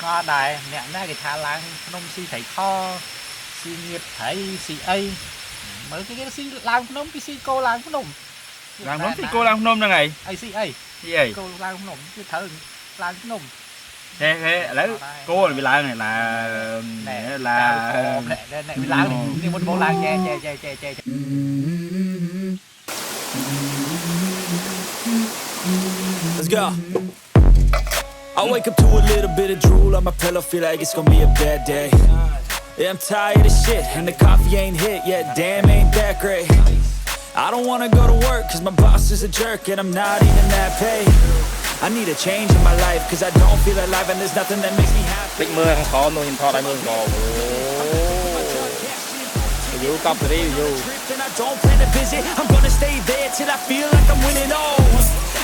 có đại nè nè cái thà lang nông si thầy kho si nghiệp thầy si ấy mới cái si lang nông cái si cô lang nông làm nón thì cô làm nôm đang ngày ấy si ấy gì vậy cô lang nông cái thợ lang nông thế lấy cô là bị lang này là nè bị lang này đi một bộ lang che Let's go. I wake up to a little bit of drool on my pillow, feel like it's gonna be a bad day. Yeah, I'm tired of shit, and the coffee ain't hit yet, damn ain't that great. I don't wanna go to work, cause my boss is a jerk, and I'm not even that paid. I need a change in my life, cause I don't feel alive, and there's nothing that makes me happy. mưa hàng khó nuôi hình thọ đại mưa gò vô cặp đi vô And I don't plan to visit, I'm gonna stay there till I feel like I'm winning all.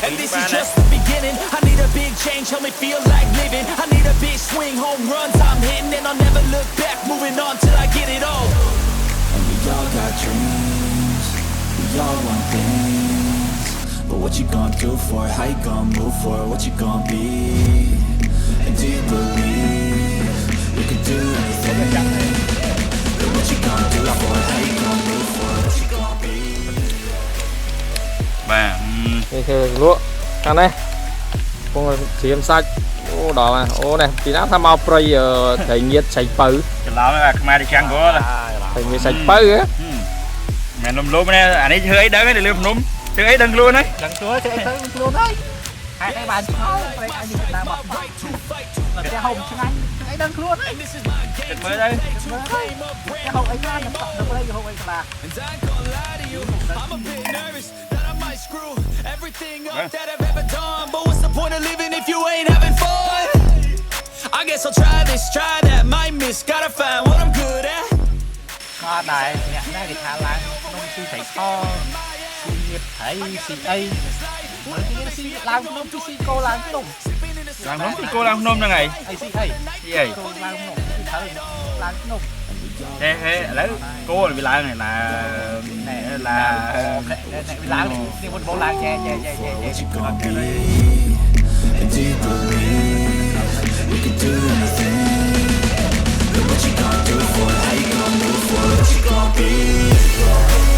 And this is just the beginning. I need a big change, help me feel like living. I need a big swing, home runs I'm hitting, and I'll never look back, moving on till I get it all. And we all got dreams, we all want things, but what you gonna do for it? How you gonna move for it? What you gonna be? And do you believe you can do anything? But what you gonna do for it? How you gonna move for it? What you gonna be? bàนี่คือลวกกันนะพวกเสียมซัดโอ้ดอกอ่ะโอ้เนี่ยทีนั้นถ้ามาปล่อยthời nhiệt sạch bự cái lão là mai đi chăng có là thời nhiệt sạch bự á mẹ nôm luôn nè anh ấy hơi đắng cái liều nôm chơi ấy đằng luôn đấy đằng chúa sẽ tới luôn đấy hai cái bàn khó đây anh nhìn ta bọc là cái hồng chứ anh ấy đằng luôn đấy cái mới đây cái hồng ấy ra được đây hồng ấy là I'm a bit nervous that I might screw everything up that I've ever done. But what's the point of living if you ain't having fun? I guess I'll try this, try that, might miss, gotta find what I'm good at. có đại nè nè cái thà lang nông si thầy kho si nghiệp thầy si ấy mới cái si lang nông cái si cô lang nông làm nón thì cô làm nôm đang ngày ấy si ấy gì vậy cô lang nông cái thợ lang nông thế lấy cô là bị lang này là nè bị lang này đi một bộ lang che What you gonna be? And do you believe you can do anything? But what you gonna do for it? How you gonna move for it? What you gonna be?